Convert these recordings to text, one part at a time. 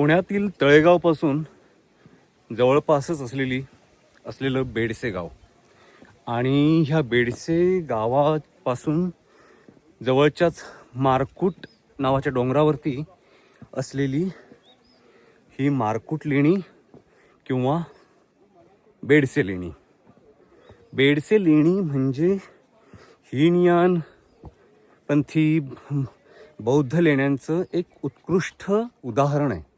पुण्यातील तळेगावपासून जवळपासच असलेलं बेडसे गाव आणि ह्या बेडसे गावापासून जवळच्याच मारकूट नावाच्या डोंगरावरती असलेली ही मारकूट लेणी किंवा बेडसे लेणी. बेडसे लेणी म्हणजे हीनयान पंथी बौद्ध लेण्यांचं एक उत्कृष्ट उदाहरण आहे.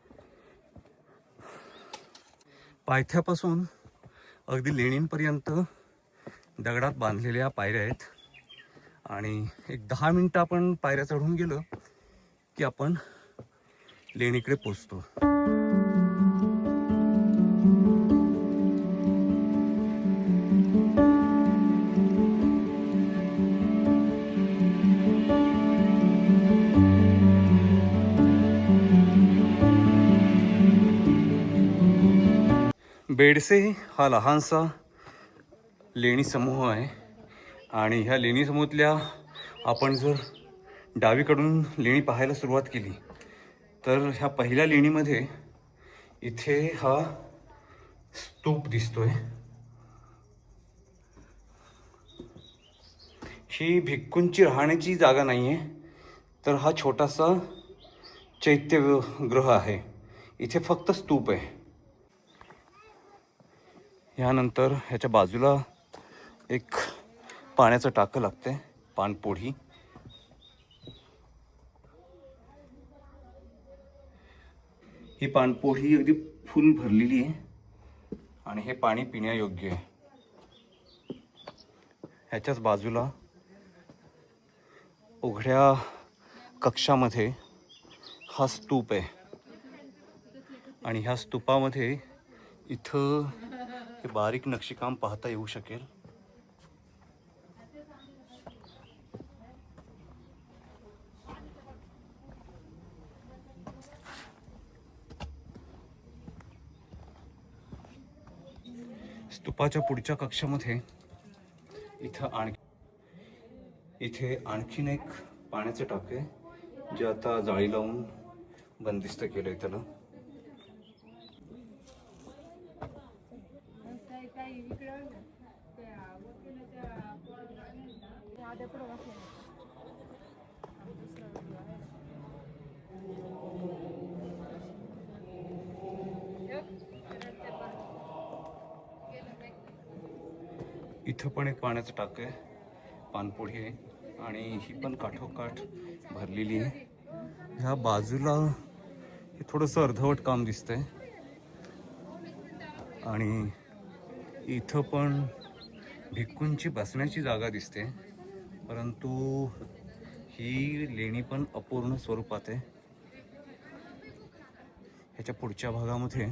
पायथ्यापासून अगदी लेणींपर्यंत दगडात बांधलेल्या पायऱ्या आहेत आणि एक 10 मिनिटं आपण पायऱ्या चढून गेलो की आपण लेणीकडे पोचतो. बेडसे हा लहानसा लेणी समूह आहे आणि ह्या लेणी समूहातल्या आपण जर डावीकडून लेणी पाहायला सुरुवात केली तर ह्या पहिल्या लेणीमध्ये इथे हा स्तूप दिसतोय. ही भिक्खूंची राहण्याची जागा नाही आहे, तर हा छोटासा चैत्यगृह आहे. इथे फक्त स्तूप आहे. ह्यानंतर ह्याच्या बाजूला एक पाण्याचं टाकं लागतंय, पाणपोढी. ही पाणपोढी अगदी फुल भरलेली आहे आणि हे पाणी पिण्यायोग्य आहे. ह्याच्याच बाजूला उघड्या कक्षामध्ये हा स्तूप आहे आणि ह्या स्तूपामध्ये इथं हे बारीक नक्षीकाम पाहता येऊ शकेल. स्तूपाच्या पुढच्या कक्षामध्ये इथे आणखीन एक पाण्याचं टाकं आहे, जे आता जाळी लावून बंदिस्त केलंय त्याला. इथं पण एक पाण्याचं टाकं आहे, पाणपोढी आहे आणि ही पण काठोकाठ भरलेली आहे. ह्या बाजूला हे थोडंसं अर्धवट काम दिसतंय आणि इथं पण भिक्खूंची बसण्याची जागा दिसते, परंतु ही लेणी पण अपूर्ण स्वरूपात आहे. ह्याच्या पुढच्या भागामध्ये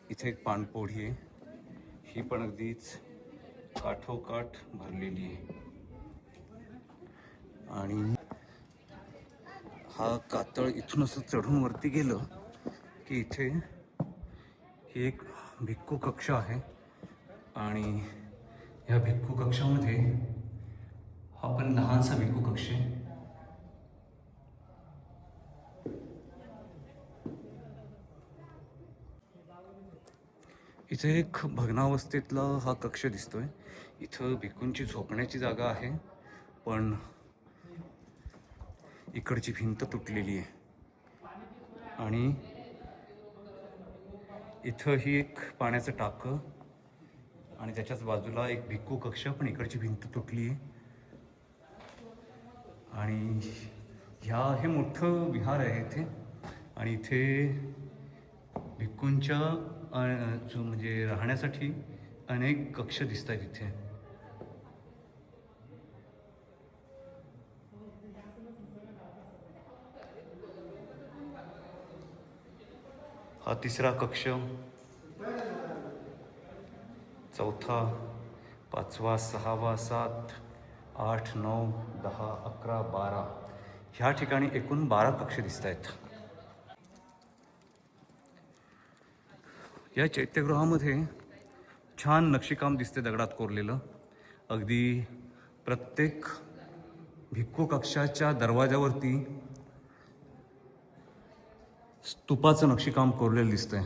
इथे एक पाणपोढी आहे, ही पण अगदीच काठोकाठ भरलेली आहे. आणि हा कातळ इथून असं चढून वरती गेलं की इथे ही एक भिक्खू कक्ष आहे आणि ह्या भिक्खू कक्षामध्ये हा पण लहानसा भिक्खू कक्ष आहे. इथे एक भग्नावस्थेतला हा कक्ष दिसतोय. इथं भिक्खूंची झोपण्याची जागा आहे, पण इकडची भिंत तुटलेली आहे आणि इथं ही एक पाण्याचं टाकं आणि त्याच्याच बाजूला एक भिक्खू कक्ष, पण इकडची भिंत तुटली आहे. आणि हे मोठं विहार आहे इथे आणि इथे भिक्खूंच्या म्हणजे राहण्यासाठी अनेक कक्ष दिसत आहेत इथे. हा तिसरा कक्ष, चौथा, 5वा, 6वा, 7, 8, 9, 10, 11, 12 ह्या ठिकाणी एकूण 12 कक्ष दिसत आहेत. या चैत्यगृहामध्ये छान नक्षीकाम दिसते, दगडात कोरलेलं. अगदी प्रत्येक भिक्खू कक्षाच्या दरवाजावरती स्तूपाचं नक्षीकाम कोरलेलं दिसतंय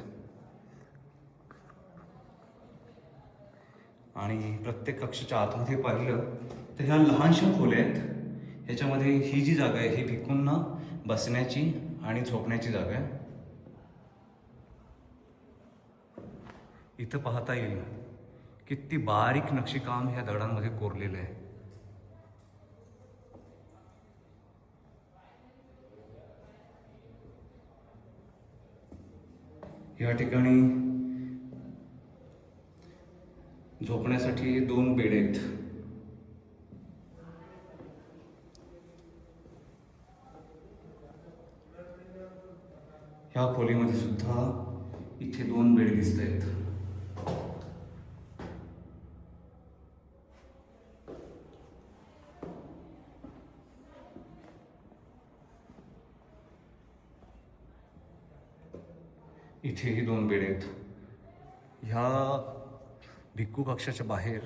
आणि प्रत्येक कक्षाच्या आतमध्ये पाहिलं तर ह्या लहानशा खोल्या आहेत. ह्याच्यामध्ये ही जी जागा आहे ही भिक्खूंना बसण्याची आणि झोपण्याची जागा आहे. इथं पाहता येईल किती बारीक नक्षीकाम ह्या दगडांमध्ये कोरलेलं आहे. या ठिकाणी झोपण्यासाठी 2 बेड आहेत. ह्या खोलीमध्ये सुद्धा इथे 2 बेड दिसत आहेत. इथेही 2 बेड आहेत. ह्या भिक्खू कक्षाच्या बाहेर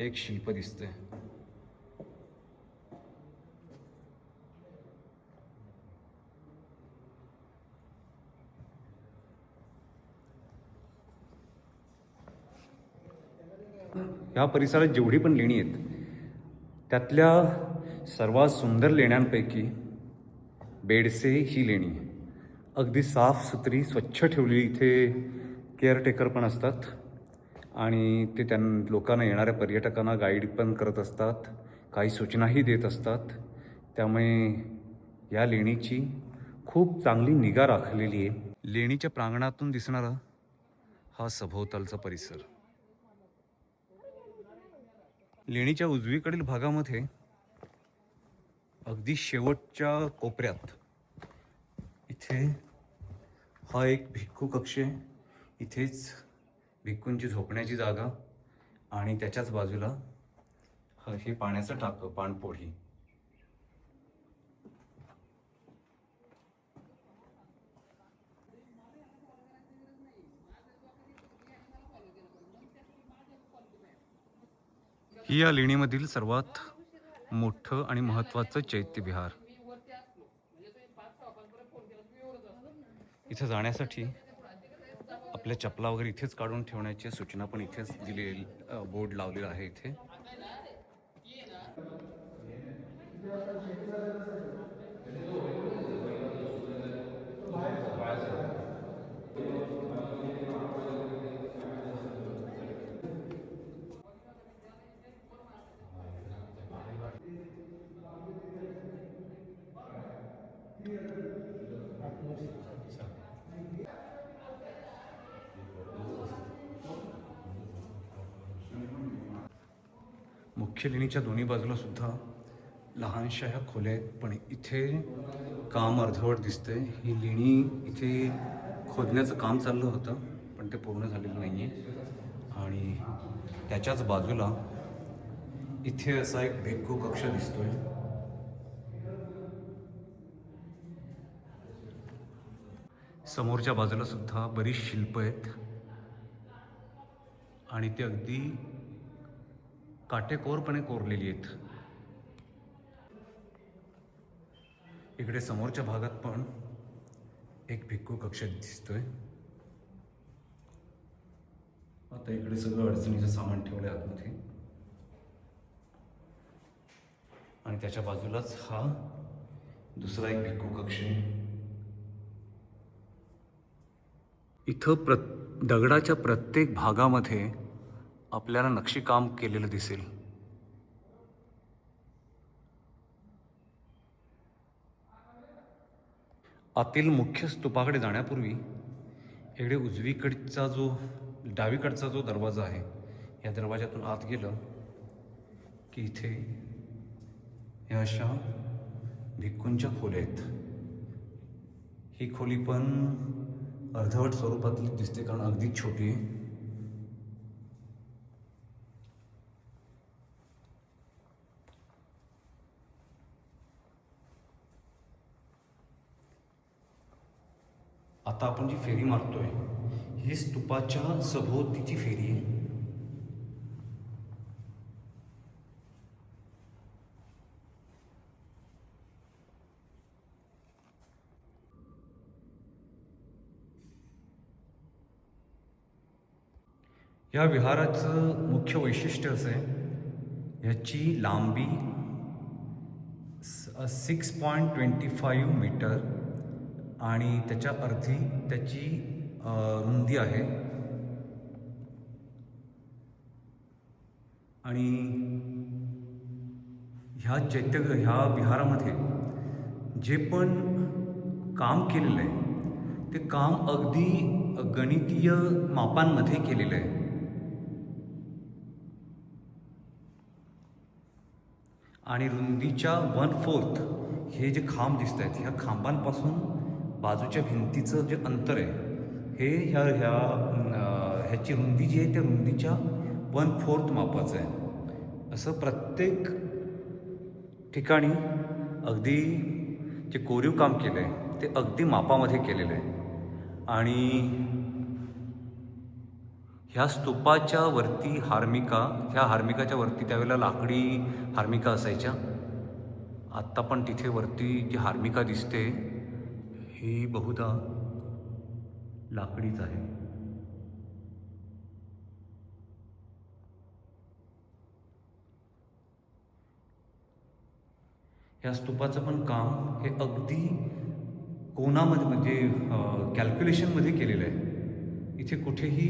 एक शिल्प दिसतंय. या परिसरात जेवढी पण लेणी आहेत त्यातल्या सर्वात सुंदर लेण्यांपैकी बेडसे ही लेणी अगदी साफसुथरी स्वच्छ ठेवलेली. इथे केअरटेकर पण असतात आणि ते लोकांना येणाऱ्या पर्यटकांना गाईड पण करत असतात, काही सूचनाही देत असतात. त्यामुळे या लेणीची खूप चांगली निगा राखलेली आहे. लेणीच्या प्रांगणातून दिसणारा हा सभोवतालचा परिसर. लेणीच्या उजवीकडील भागामध्ये अगदी शेवटच्या कोपऱ्यात इथे हा एक भिक्खू कक्ष आहे. इथेच भिक्खूंची झोपण्याची जागा आणि त्याच्याच बाजूला हे पाण्याचं टाकं, पाणपोळी. ही या लेणीमधील सर्वात मोठं आणि महत्त्वाचं चैत्यविहार. इथं जाण्यासाठी आपल्या चपला वगैरे इथेच काढून ठेवण्याची सूचना पण इथेच दिलेली, बोर्ड लावलेला आहे इथे. मुख्य लेणीच्या दोन्ही बाजूला सुद्धा लहानशा ह्या खोल्या आहेत, पण इथे काम अर्धवट दिसतंय. ही लेणी इथे खोदण्याचं काम चाललं होतं पण ते पूर्ण झालेलं नाही आहे. आणि त्याच्याच बाजूला इथे असा एक भिक्खू कक्ष दिसतोय. समोरच्या बाजूला सुद्धा बरीच शिल्प आहेत आणि ती अगदी काटेकोरपणे कोरलेली आहेत. इकडे समोरच्या भागात पण एक भिक्खू कक्ष दिसतोय. आता इकडे सगळं अडचणीचं सामान ठेवलंय आतमध्ये आणि त्याच्या बाजूलाच हा दुसरा एक भिक्खू कक्ष आहे. इथं दगडाच्या प्रत्येक भागामध्ये आपल्याला नक्षीकाम केलेलं दिसेल. आतील मुख्य स्तूपाकडे जाण्यापूर्वी इकडे डावीकडचा जो दरवाजा आहे या दरवाजातून आत गेलं की इथे ह्या अशा भिक्खूंच्या खोल्या आहेत. ही खोली पण अर्धवट स्वरूपातली दिसते कारण अगदी छोटी आहे. आता आपण जी फेरी मारतोय ही स्तूपाच्या सभोवतीची फेरी आहे. या विहाराचं मुख्य वैशिष्ट्य असं आहे, ह्याची लांबी 6.25 मीटर आणि त्याच्या अर्धी त्याची रुंदी आहे. आणि ह्या विहारामध्ये जे पण काम केलेलं आहे ते काम अगदी गणितीय मापांमध्ये केलेलं आहे. आणि रुंदीच्या 1/4 हे जे खांब दिसत आहेत, ह्या खांबांपासून बाजूच्या भिंतीचं जे अंतर आहे हे ह्याची रुंदी जी आहे त्या रुंदीच्या 1/4 मापाचं आहे. असं प्रत्येक ठिकाणी अगदी जे कोरीव काम केलं आहे ते अगदी मापामध्ये केलेलं आहे. आणि ह्या स्तूपाच्या वरती ह्या हार्मिकाच्या वरती त्यावेळेला लाकडी हार्मिका असायच्या. आत्ता पण तिथे वरती जी हार्मिका दिसते ही बहुधा लाकडीच आहे. ह्या स्तूपाचं पण काम हे अगदी कोनामध्ये म्हणजे कॅल्क्युलेशनमध्ये केलेलं आहे. इथे कुठेही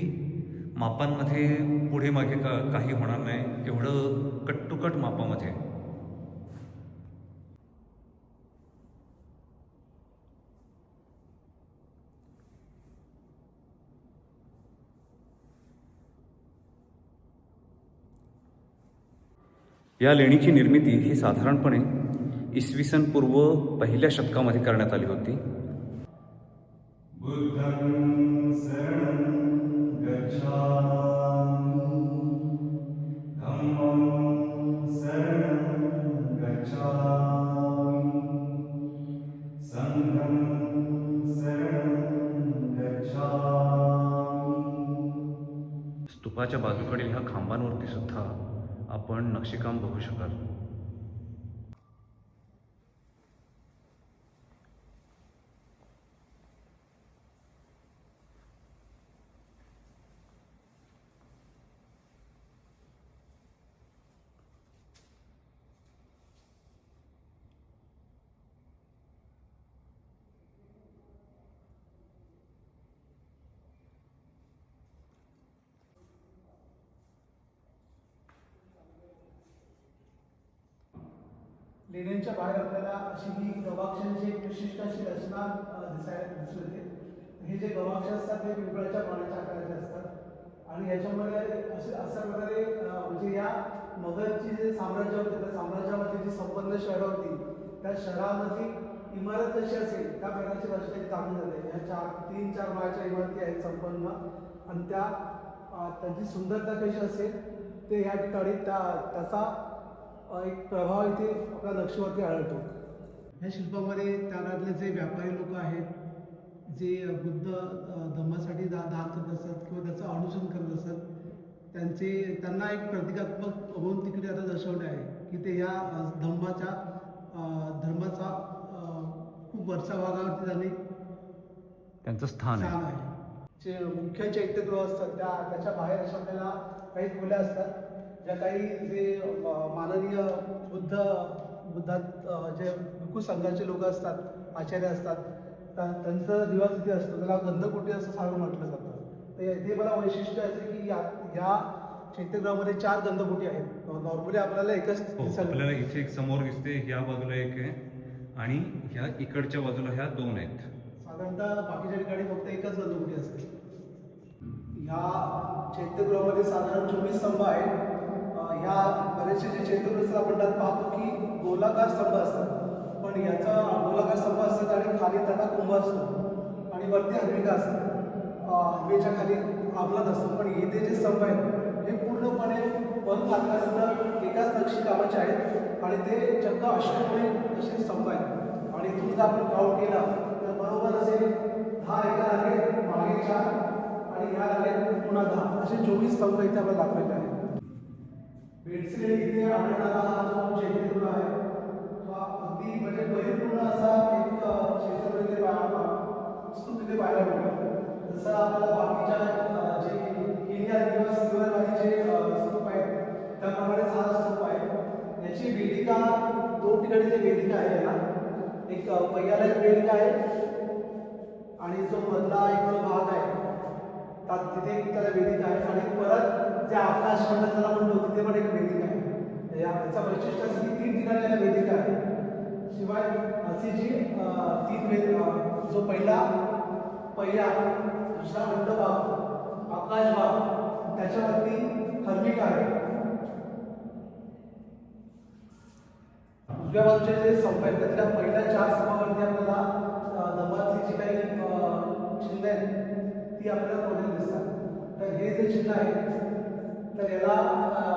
मापांमध्ये पुढे मागे काही होणार नाही, एवढं कट टू कट मापामध्ये. या लेणीची निर्मिती ही साधारणपणे इसवी सन पूर्व 1ल्या शतकामध्ये करण्यात आली होती. बुद्धं शरणं गच्छामि, धम्मं शरणं गच्छामि, संघं शरणं गच्छामि. स्तूपाच्या बाजूकडील ह्या खांबांवरती सुद्धा आपण नक्षीकाम बघू शकाल. लेण्यांच्या बाहेर आपल्याला अशी ही गवाक्षांची एक विशिष्ट अशी रचना दिसली होती. हे जे गवाक्ष असतात ते पिंपळाच्या पानाच्या आकाराचे असतात आणि याच्यामध्ये अशा प्रकारे म्हणजे या मगधची जे साम्राज्य होते त्या साम्राज्यामध्ये जी संपन्न शहरं होती त्या शहरामध्ये इमारत कशी असेल त्या प्रकारची रचना काढली जाते. ह्या 3-4 माळ्याच्या इमारती आहेत संपन्न आणि त्यांची सुंदरता कशी असेल ते या ठिकाणी त्याचा एक प्रभाव इथे आपल्या नक्षीवरती आढळतो. ह्या शिल्पामध्ये त्या काळातले जे व्यापारी लोक आहेत जे बुद्ध धम्मासाठी दान करत असतात किंवा त्याचं अनुसरण करत असतात त्यांना एक प्रतिकात्मक म्हणून तिकडे आता दर्शवले आहे की ते या धर्माचा खूप वरच्या भागावरती त्यांचं स्थान आहे. जे मुख्य चैत्यगृह असतात त्याच्या बाहेर अशा आपल्याला काही खोल्या असतात ज्या काही जे माननीय बुद्धात जे भिक्खू संघाचे लोक असतात, आचार्य असतात, त्यांचं निवास इथे असतो. त्याला गंधकुटी असं सारं म्हटलं जातं. तर इथे मला वैशिष्ट्य असे की ह्या चैत्यगृहामध्ये 4 गंधकुटी आहेत. नॉर्मली आपल्याला एकच आपल्याला इथे एक समोर दिसते, ह्या बाजूला एक आहे आणि ह्या इकडच्या बाजूला ह्या 2 आहेत. साधारणतः बाकीच्या ठिकाणी फक्त एकच गंधकुटी असते. ह्या चैत्यगृहामध्ये साधारण 24 स्तंभ आहेत. ह्या बरेचसे जे चैत्यगृह आपण त्यात पाहतो की गोलाकार स्तंभ असतात, पण याचा गोलाकार स्तंभ असतात आणि खाली त्याला कुंभ असतो आणि वरती हर्मिका असतात. हर्मिकेच्या खाली आमलात असतो. पण इथे जे स्तंभ आहेत हे पूर्णपणे वन फाटल्यानंतर एकाच नक्षीकामाचे आहेत आणि ते चक्क अष्टकोनी असे स्तंभ आहेत. आणि इथून जर आपण काउंट केला तर बरोबर असे 10 एका आहेत, मागे 4 आणि ह्या आहेत पुन्हा 10 असे 24 स्तंभ इथे आपल्याला दाखवले आहेत. बेडसे इथे आढळणारा हा जो चैत्यगृह आहे हा अगदी म्हणजे परिपूर्ण असा एक चैत्यगृह इथे स्तूप इथे पाहायला मिळतो. जसं आपल्याला बाकीच्या जे केनिया किंवा सिल्वर व्हॅली जे स्तूप आहेत त्याप्रमाणेच हा स्तूप आहे. याची वेदिका 2 ठिकाणी जी वेदिका आहे याला, एक पहिल्याला एक वेदिका आहे आणि जो मधला एक जो भाग आहे तिथे एक त्याला वेदिका आहे आणि परत जे आकाश खंड त्याला म्हणतो तिथे पण एक वेदिका आहे. याचं वैशिष्ट्य असं की 3 ठिकाणी याला वेदिका आहे. शिवाय अशी जी 3 जो पहिला दुसरा मंडभाग, आकाशभाग, त्याच्यावरती हर्मिका आहे. उजव्या बाजूचे जे स्तंभ आहेत त्यातल्या पहिल्या 4 स्तंभावरती आपल्याला दंबातली जी काही चिन्ह आहेत ती आपल्याला कोणती दिसतात. तर हे जे चिन्ह आहे तर याला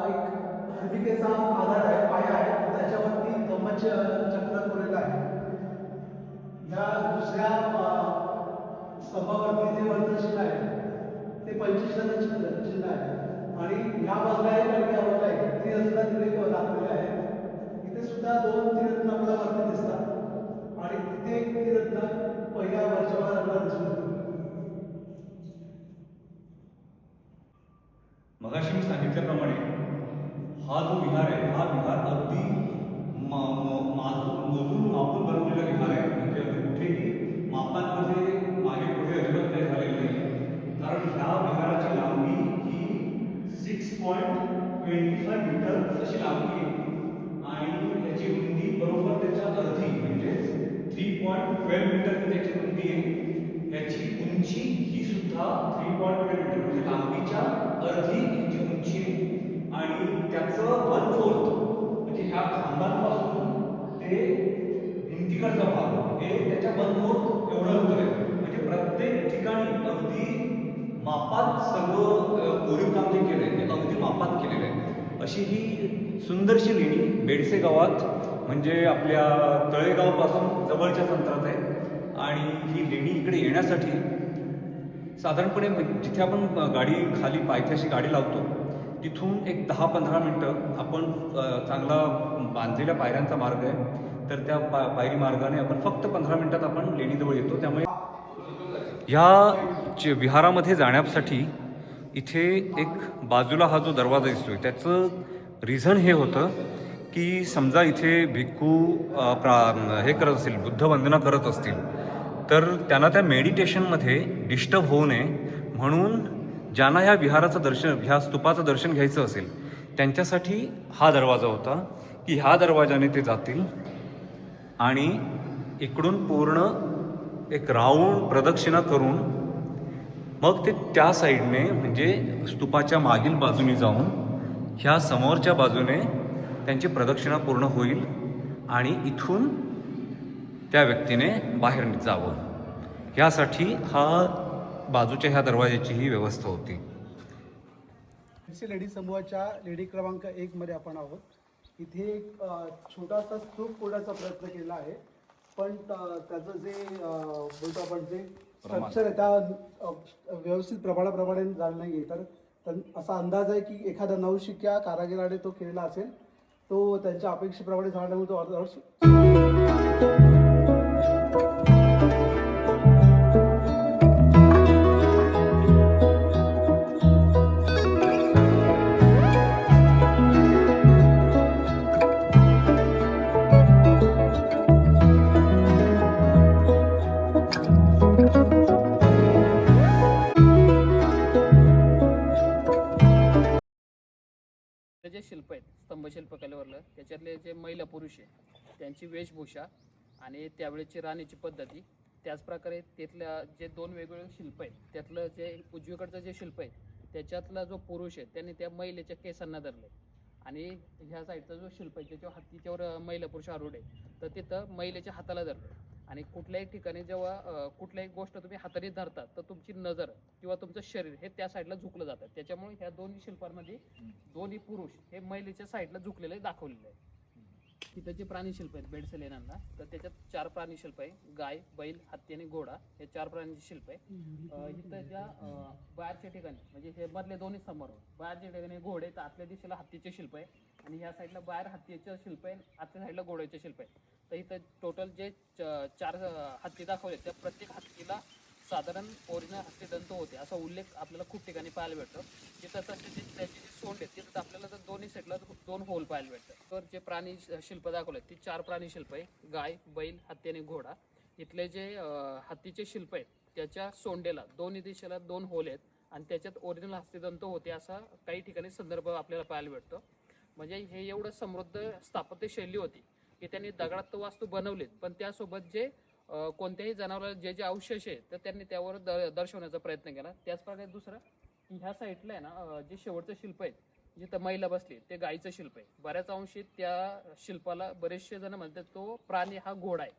एक हर्मिकेचा आधार आहे, पाया आहे, त्याच्यावरती दंबाचे चक्र कोरलेलं आहे. या दुसऱ्या स्तंभावरती जे वरचं चिन्ह आहे ते पंचशीलाचं चिन्ह आहे आणि ह्या बाजूला एक आणि या बाजूला एक त्रिरत्न तिकडे दाखवलेले आहे. इथे सुद्धा 2 त्रिरत्न आपल्याला वरती दिसतात आणि तिथे एक त्रिरत्न पहिल्या वरच्या आपल्याला दिसून येतो. मगाशी मी सांगितल्याप्रमाणे हा जो विहार आहे हा विहार अगदी मोजून मापून बनवलेला विहार आहे. म्हणजे अगदी कुठेही मापांमध्ये मागे पुढे अजिबात काही झालेलं नाही. कारण ह्या विहाराची लांबी ही 6.25 मीटर अशी लांबी आहे आणि त्याची रुंदी बरोबर त्याच्या अर्धी म्हणजे 3.12 मीटर ही त्याची रुंदी आहे. याची उंची ही सुद्धा 3.12 मीटर म्हणजे लांबीच्या अर्धी इंची उंची आहे आणि त्याचं 1/4 म्हणजे ह्या खांबांपासून ते भिंतीकडचा भाग हे त्याच्या 1/4 एवढं अंतर आहे. म्हणजे प्रत्येक ठिकाणी अगदी मापात सगळं कोरीव काम जे केलं आहे ते अगदी मापात केलेलं आहे. अशी ही सुंदरशी लेणी बेडसे गावात म्हणजे आपल्या तळेगावपासून जवळच्याच अंतरात आहे. आणि ही लेणी इकडे येण्यासाठी साधारणपणे जिथे आपण गाडी खाली पायथ्याशी गाडी लावतो तिथून एक 10-15 मिनटं आपण चांगला बांधलेल्या पायऱ्यांचा मार्ग आहे तर त्या पायरी मार्गाने आपण फक्त 15 मिनटात आपण लेणीजवळ येतो. त्यामुळे ह्या विहारामध्ये जाण्यासाठी इथे एक बाजूला हा जो दरवाजा दिसतोय त्याचं रिझन हे होतं की समजा इथे भिक्खू हे करत असतील, बुद्धवंदना करत असतील तर त्यांना त्या मेडिटेशनमध्ये डिस्टर्ब होऊ नये म्हणून ज्यांना ह्या विहाराचं दर्शन, ह्या स्तूपाचं दर्शन घ्यायचं असेल त्यांच्यासाठी हा दरवाजा होता की ह्या दरवाजाने ते जातील आणि इकडून पूर्ण एक राऊंड प्रदक्षिणा करून मग ते त्या साईडने म्हणजे स्तूपाच्या मागील बाजूने जाऊन ह्या समोरच्या बाजूने त्यांची प्रदक्षिणा पूर्ण होईल आणि इथून त्या व्यक्तीने बाहेर जावं. ह्यासाठी हा बाजूच्या ह्या दरवाजाची ही व्यवस्था होती. लेडी समूहाच्या लेडी क्रमांक 1 मध्ये आपण आहोत. इथे एक छोटासा स्तूप फोडण्याचा प्रयत्न केला आहे पण त्याचं जे बोलतो आपण जे स्ट्रक्चर आहे त्या व्यवस्थित प्रमाणाप्रमाणे झालं नाही आहे. तर असा अंदाज आहे की एखादा नवशिक्या कारागिराने तो केलेला असेल. तो त्यांच्या अपेक्षेप्रमाणे झाल्यामुळे तो अर्धवट जे शिल्प आहेत स्तंभशिल्प कलेवरलं त्याच्यातले जे महिला पुरुष आहे त्यांची वेशभूषा आणि त्यावेळेची राहण्याची पद्धती, त्याचप्रकारे त्यातल्या जे 2 वेगवेगळे शिल्प आहेत त्यातलं जे उजवीकडचं जे शिल्प आहे त्याच्यातला जो पुरुष आहे त्याने त्या महिलेच्या केसांना धरले आणि ह्या साईडचा जो शिल्प आहे त्याच्यावर हत्तीच्यावर महिला पुरुष आरूढ आहे तर तिथं महिलेच्या हाताला धरले. आणि कुठल्याही ठिकाणी जेव्हा कुठल्याही गोष्ट तुम्ही हाताने धरतात तर तुमची नजर किंवा तुमचं शरीर हे त्या साईडला झुकलं जातं. त्याच्यामुळे ह्या 2 शिल्पांमध्ये दोन्ही पुरुष हे महिलेच्या साईडला झुकलेले दाखवलेले आहे. तिथं जे प्राणी शिल्प आहेत बेडसे लेण्यांना तर त्याच्यात 4 प्राणी शिल्प आहे, गाय, बैल, हत्ती आणि घोडा हे 4 प्राणीचे शिल्प आहे. इथं ज्या बाहेरच्या ठिकाणी म्हणजे हे मधले दोन्ही समोर बाहेरच्या ठिकाणी घोडे तर आतल्या दिशेला हत्तीचे शिल्प आहे आणि ह्या साईडला बाहेर हत्तीचं शिल्प आहे, आतल्या साईडला घोड्याचे शिल्प आहे. तर इथं टोटल जे 4 हत्ती दाखवले त्या प्रत्येक हत्तीला साधारण ओरिजिनल हस्तिदंत होते असा उल्लेख आपल्याला खूप ठिकाणी पाहायला भेटतो. तिथं तसे त्याची जी सोंड आहे तिथं आपल्याला तर दोन्ही साईडला 2 होल पाहायला भेटतात. तर जे प्राणी शिल्प दाखवले ती 4 प्राणी शिल्प आहे, गाय, बैल, हत्ती आणि घोडा. इथले जे हत्तीचे शिल्प आहेत त्याच्या सोंडेला दोन्ही दिशेला 2 होल आहेत आणि त्याच्यात ओरिजिनल हस्तिदंत होते असा काही ठिकाणी संदर्भ आपल्याला पाहायला भेटतो. म्हणजे हे एवढं समृद्ध स्थापत्य शैली होती की त्यांनी दगडात तर वास्तू बनवलेत, पण त्यासोबत जे कोणत्याही जनावराला जे जे अवशेष आहे तर त्यांनी त्यावर दर्शवण्याचा प्रयत्न केला. त्याचप्रकारे दुसरं की ह्या साईडला आहे ना जे शेवटचं शिल्प आहे जिथं महिला बसली ते गायीचं शिल्प आहे. बऱ्याच अंशी त्या शिल्पाला बरेचसे जण म्हणतात तो प्राणी हा घोडा आहे,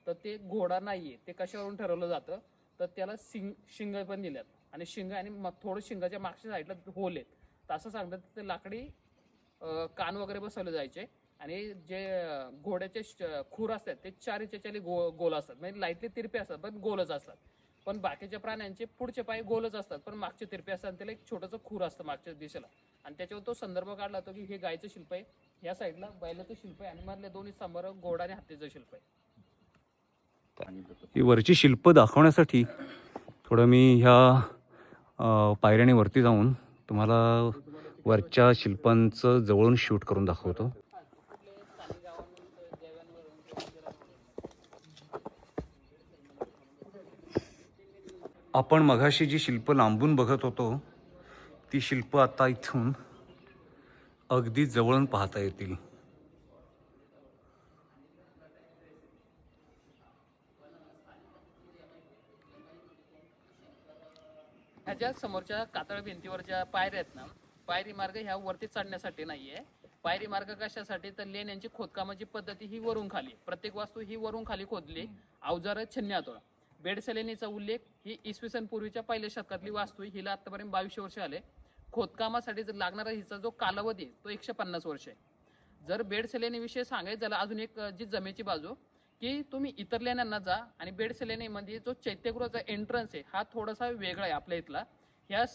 तर ते घोडा नाहीये. ते कशावरून ठरवलं जातं तर त्याला शिंग पण दिल्यात आणि शिंग आणि मग थोडं शिंगाच्या मागच्या साईडला होल आहेत. तर असं सांगतात ते लाकडी कान वगैरे बसवले जायचे आणि जे घोड्याचे खूर असतात ते चारी गोल असतात, म्हणजे लाईटली तिरपे असतात पण गोलच असतात. पण बाकीच्या प्राण्यांचे पुढचे पाय गोलच असतात पण मागचे तिरपे असतात. त्याला एक छोटंसं खूर असतं मागच्या दिशेला आणि त्याच्यावर तो संदर्भ काढला होता की हे गायचं शिल्प आहे, या साईडला बैलाचं शिल्प आहे आणि मधल्या दोन्ही समोर घोडा आणि हत्तीचं शिल्प आहे. ही वरची शिल्प दाखवण्यासाठी थोडं मी ह्या पायऱ्याने वरती जाऊन तुम्हाला वरच्या शिल्पांचं जवळून शूट करून दाखवतो. आपण मघाशी जी शिल्प लांबून बघत होतो ती शिल्प आता इथून अगदी जवळून पाहता येतील. ह्याच्या समोरच्या कातळ भिंतीवर ज्या पायऱ्या आहेत ना, पायरी मार्ग ह्या वरती चढण्यासाठी नाहीये. पायरी मार्ग कशासाठी तर लेण्यांची खोदकामाची पद्धती ही वरून खाली, प्रत्येक वास्तू ही वरून खाली खोदली. अवजार छन्नी हातोडा बेडसलेनीचा उल्लेख ही इसवी सन पूर्वीच्या पहिल्या शतकातली वास्तू, हिला आतापर्यंत 2200 वर्ष आले. खोदकामासाठी जर लागणारा हिचा जो कालावधी तो 150 वर्ष आहे. जर बेडसलेनीविषयी सांगायचं झालं अजून एक जी जमेची बाजू की तुम्ही इतर लेण्यांना जा आणि बेडसलेनीमध्ये जो चैत्यगृहाचा एंट्रन्स आहे हा थोडासा वेगळा आहे आपल्या इथला. ह्या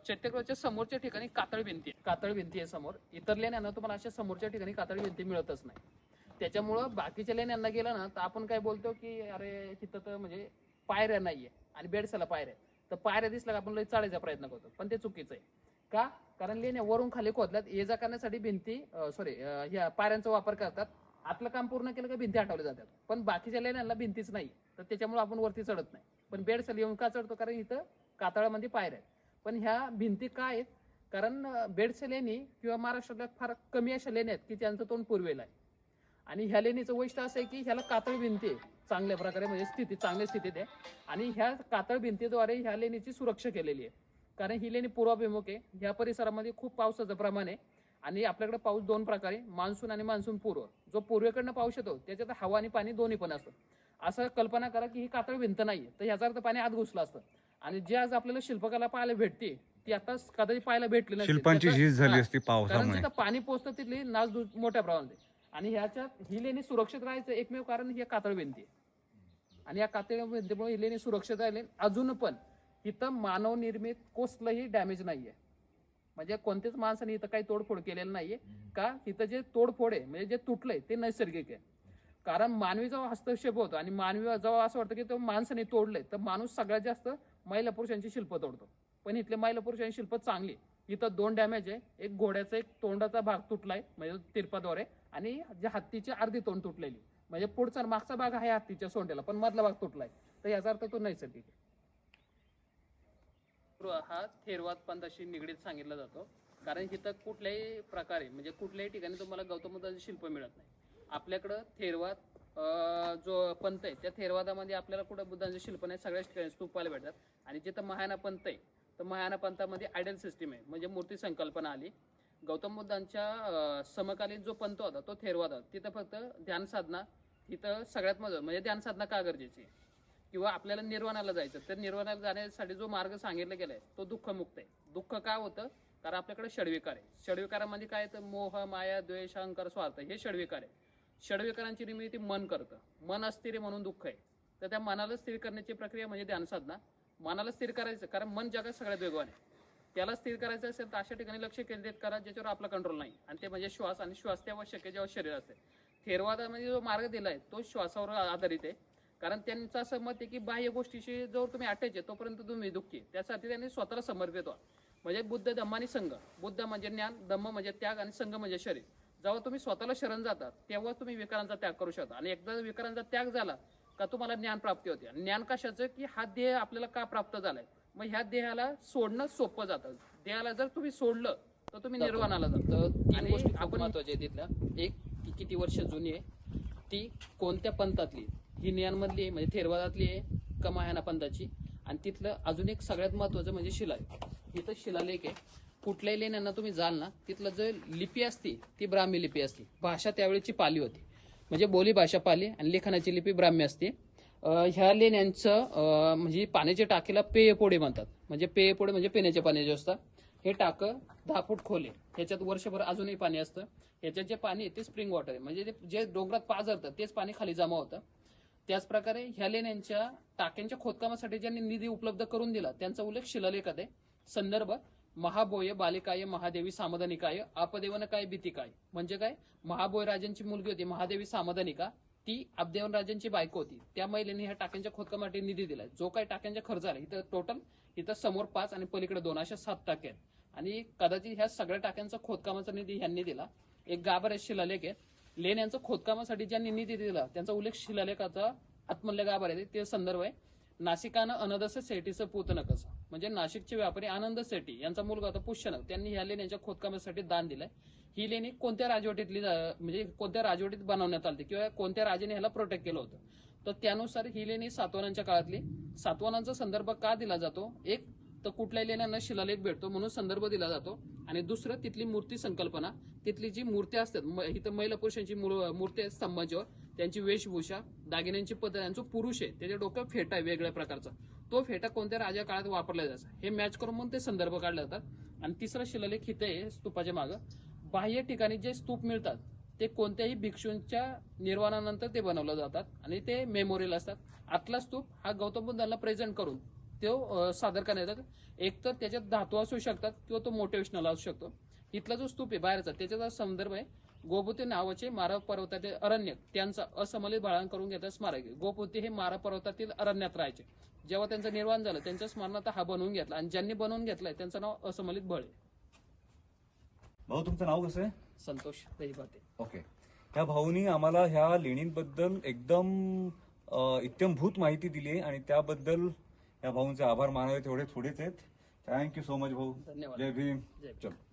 चैत्यगृहाच्या समोरच्या ठिकाणी कातळ भिंती आहे समोर. इतर लेण्यांना तुम्हाला अशा समोरच्या ठिकाणी कातळ भिंती मिळतच नाही. त्याच्यामुळं बाकीच्या लेण्यांना गेलं ना तर आपण काय बोलतो की अरे तिथं तर म्हणजे पायऱ्या नाहीये आणि बेडसेला पायऱ्या, तर पायऱ्या दिसल्या का आपण लई चढायचा प्रयत्न करतो, पण ते चुकीचं आहे. का? कारण लेण्या वरून खाली खोदल्यात, ये जा करण्यासाठी भिंती ह्या पायऱ्यांचा वापर करतात. आपलं काम पूर्ण केलं का भिंती हटवल्या जातात, पण बाकीच्या लेण्यांना भिंतीच नाही, तर त्याच्यामुळे आपण वरती चढत नाही. पण बेडसेल येऊन का चढतो? कारण इथं कातळामध्ये पायऱ्या आहेत. पण ह्या भिंती काय आहेत? कारण बेडसे लेणी किंवा महाराष्ट्रातल्या फार कमी अशा लेण्या आहेत की त्यांचं तोंड पूर्वेला आहे आणि ह्या लेणीचं वैशिष्ट्य असं आहे की ह्याला कातळ भिंती आहे चांगल्या प्रकारे, म्हणजे चांगल्या स्थितीत आहे आणि ह्या कातळ भिंतीद्वारे ह्या लेणीची सुरक्षा केलेली आहे. कारण ही लेणी पूर्वाभिमुख आहे. ह्या परिसरामध्ये खूप पावसाचं प्रमाण आहे आणि आपल्याकडे पाऊस 2 प्रकारे, मान्सून आणि मान्सून पूर्व. जो पूर्वेकडनं पाऊस येतो त्याच्यात हवा आणि पाणी दोन्ही पण असतं. असं कल्पना करा की ही कातळ भिंत नाहीये तर ह्याचा अर्थ पाणी आत घुसलं असतं. आणि जे आज आपल्याला शिल्पकला पाहायला भेटते ती आता कदाचित पाहायला भेटली नसते. शिल्पांची झीज झाली असती कारण पावसामुळे. जिथं पाणी पोहोचतं तिथली नासधूस मोठ्या प्रमाणात आहे. आणि ह्याच्यात ही लेणी सुरक्षित राहायचं एकमेव कारण ही कातळ भिंती आहे. आणि या कातळ भिंतीमुळे ही लेणी सुरक्षित राहिले. अजून पण इथं मानव निर्मित कसलंही डॅमेज नाहीये, म्हणजे कोणत्याच माणसाने इथं काही तोडफोड केलेलं नाहीये. का? इथं जे तोडफोड आहे म्हणजे जे तुटलंय ते नैसर्गिक आहे. कारण मानवी जेव्हा हस्तक्षेप होतो आणि मानवी जेव्हा असं वाटतं की तो माणसाने तोडलंय तर माणूस सगळ्यात जास्त महिला पुरुषांची शिल्प तोडतो. पण इथले महिला पुरुषांची शिल्प चांगली. इथं 2 डॅमेज आहे, एक घोड्याचा एक तोंडाचा भाग तुटलाय म्हणजे तिरपाद्वारे आणि जे हत्तीची अर्धी तोंड तुटलेली, म्हणजे पुढचा मागचा भाग आहे हत्तीच्या सोंडेला पण मधला भाग तुटलाय, तर याचा अर्थ तो नैसर्गिक आहे. हा थेरवाद पंथाशी निगडीत सांगितला जातो. कारण इथं कुठल्याही प्रकारे म्हणजे कुठल्याही ठिकाणी तुम्हाला गौतम बुद्धाचे शिल्प मिळत नाही. आपल्याकडं थेरवाद जो पंथ आहे त्या थेरवादामध्ये आपल्याला कुठं बुद्धांचे शिल्प नाही, सगळ्याच ठिकाणी स्तूप पाहायला भेटतात. आणि जिथं महायाना पंथ आहे तर महायाना पंथामध्ये आयडल सिस्टीम आहे, म्हणजे मूर्ती संकल्पना आली. गौतम बुद्धांच्या समकालीन जो पंथ होता तो थेरवाद होता. तिथं फक्त ध्यान साधना, तिथं सगळ्यात महत्त्वाचं म्हणजे ध्यान साधना का गरजेची आहे किंवा आपल्याला निर्वाणाला जायचं तर निर्वाणाला जाण्यासाठी जो मार्ग सांगितला गेलाय तो दुःखमुक्त आहे. दुःख का होतं? कारण आपल्याकडे षडविकार आहे. षडविकारामध्ये काय तर मोह, माया, द्वेष, अहंकार, स्वार्थ हे षडविकार आहे. षडविकारांची निर्मिती मन करतं. मन अस्थिर म्हणून दुःख आहे. तर त्या मनाला स्थिर करण्याची प्रक्रिया म्हणजे ध्यान साधना. मनाला स्थिर करायचं कारण मन जगात सगळ्यात वेगवान आहे. त्याला स्थिर करायचं असेल तर अशा ठिकाणी लक्ष केंद्रित करा ज्याच्यावर आपला कंट्रोल नाही, आणि ते म्हणजे श्वास. आणि श्वास ते आवश्यक आहे जेव्हा शरीर असते. थेरवादामध्ये जो मार्ग दिलाय तो श्वासावर आधारित आहे. कारण त्यांचं असं मत आहे की बाह्य गोष्टीशी जर तुम्ही अटॅच आहे तोपर्यंत तुम्ही दुःखी आहे. त्यासाठी त्यांनी स्वतःला समर्पित व्हा. म्हणजे बुद्ध धम्म आणि संघ. बुद्ध म्हणजे ज्ञान, धम्म म्हणजे त्याग आणि संघ म्हणजे शरीर. जेव्हा तुम्ही स्वतःला शरण जातात तेव्हा तुम्ही विकारांचा त्याग करू शकता. आणि एकदा विकारांचा त्याग झाला का तुम्हाला ज्ञान प्राप्ती होते. आणि ज्ञान कशाचं की हा देह आपल्याला का प्राप्त झालाय, मग ह्या देहाला सोडणं सोपं जातं. देहाला जर तुम्ही सोडलं तर तुम्ही निर्वाणाला जाता. आणि गोष्टी आपण महत्वाच्या आहे तिथल्या. एक ती किती वर्ष जुनी आहे, ती कोणत्या पंथातली, ही ज्ञानमधली आहे म्हणजे थेरवादातली आहे का महायाना पंथाची. आणि तिथलं अजून एक सगळ्यात महत्वाचं म्हणजे शिलालेख. इथं शिलालेख आहे. कुठल्याही लेण्यांना तुम्ही जाल ना, तिथलं जे लिपी असती ती ब्राह्मी लिपी असते. भाषा त्यावेळेची पाली होती, म्हणजे बोली भाषा पाली आणि लेखनाची लिपी ब्राह्मी असते. ह्या लेण्यांचं म्हणजे पाण्याच्या टाकीला पेयपोडे म्हणतात. म्हणजे पेयपोडे म्हणजे पिण्याचे पाणी जे असतं, हे टाकं 10 फूट खोल आहे. ह्याच्यात वर्षभर अजूनही पाणी असतं. ह्याच्यात जे पाणी आहे ते स्प्रिंग वॉटर आहे, म्हणजे जे डोंगरात पाझरतं तेच पाणी खाली जमा होतं. त्याच प्रकारे ह्या लेण्यांच्या टाक्यांच्या खोदकामासाठी ज्यांनी निधी उपलब्ध करून दिला त्यांचा उल्लेख शिलालेखात आहे. संदर्भ महाबोय बालिकाय महादेवी सामदानिकाय आपदेवनकाय भीतिकाय. म्हणजे काय, महाबोय राजांची मुलगी होती महादेवी सामदानिका, ती आपदेवन राजांची बायको होती. त्या महिलेने ह्या टाक्यांच्या खोदकामासाठी निधी दिलाय. जो काही टाक्यांचा खर्च आला इथं टोटल, इथं समोर 5 आणि पलीकडे 2 अशा 7 टाक्या आहेत. आणि कदाचित ह्या सगळ्या टाक्यांचा खोदकामाचा निधी ह्यांनी दिला. एक गाभार शिलालेख आहे. लेण्यांचं खोदकामासाठी ज्यांनी निधी दिला त्यांचा उल्लेख शिलालेखाचा आत्मल्य गाभार आहे. ते संदर्भ आहे नाशिकानं अनदस सेठीचं पूतन कसं. म्हणजे नाशिकचे व्यापारी आनंद सेठी यांचा मुलगा होता पुष्यनक, त्यांनी ह्या लेण्यांच्या खोदकामासाठी दान दिलंय. ही लेणी कोणत्या राजवटीतली म्हणजे कोणत्या राजवटीत बनवण्यात आली किंवा कोणत्या राजाने ह्याला प्रोटेक्ट केलं होतं, तर त्यानुसार ही लेणी सातवाहनांच्या काळातली. सातवाहनांचा संदर्भ का दिला जातो, एक तर कुठल्याही लेण्यांना शिलालेख भेटतो म्हणून संदर्भ दिला जातो. आणि दुसरं तिथली मूर्ती संकल्पना, तिथली जी मूर्ती असतात इथं महिला पुरुषांची मूर्ती आहे स्तंभांच्यावर, त्यांची वेशभूषा, दागिन्यांची पद्धत, यांचं पुरुष आहे त्याच्या डोक्यात फेटा आहे वेगळ्या प्रकारचा, तो फेटा कोणत्या राजा काळात वापरला जायचा हे मॅच करून मग ते संदर्भ काढले जातात. आणि तिसरा शिलालेख इथे आहे स्तूपाच्या मागं. बाह्य ठिकाणी जे स्तूप मिळतात ते कोणत्याही भिक्षूंच्या निर्वाणानंतर ते बनवले जातात आणि ते मेमोरियल असतात. आतला स्तूप हा गौतम बुद्धांना प्रेझेंट करून तो सादर करण्यात येतात. एक तर त्याच्यात धातू असू शकतात किंवा तो मोटिवेशनल असू शकतो. इथला जो स्तूप आहे बाहेरचा त्याचा संदर्भ आहे गोपुती नावाचे मारा पर्वतातील अरण्यक त्यांचा असमलित बाळान करून घेता स्मारक. गोपुती हे मारा पर्वतातील अरण्यात राहायचे. जेव्हा त्यांचं निर्वाण झालं त्यांच्या स्मरणार्थ हा बनवून घेतला आणि ज्यांनी बनवून घेतलाय त्यांचं नाव असमलित बळे. भाऊ तुमचं नाव कसं आहे? संतोष दहीभाते. ओके. ह्या भाऊनी आम्हाला ह्या लेणींबद्दल एकदम इत्यंभूत माहिती दिली आहे आणि त्याबद्दल या भाऊंचे आभार मानावे तेवढे थोडेच आहेत. थँक्यू सो मच भाऊ. धन्यवाद. जय भीम. जय भीम. चलो.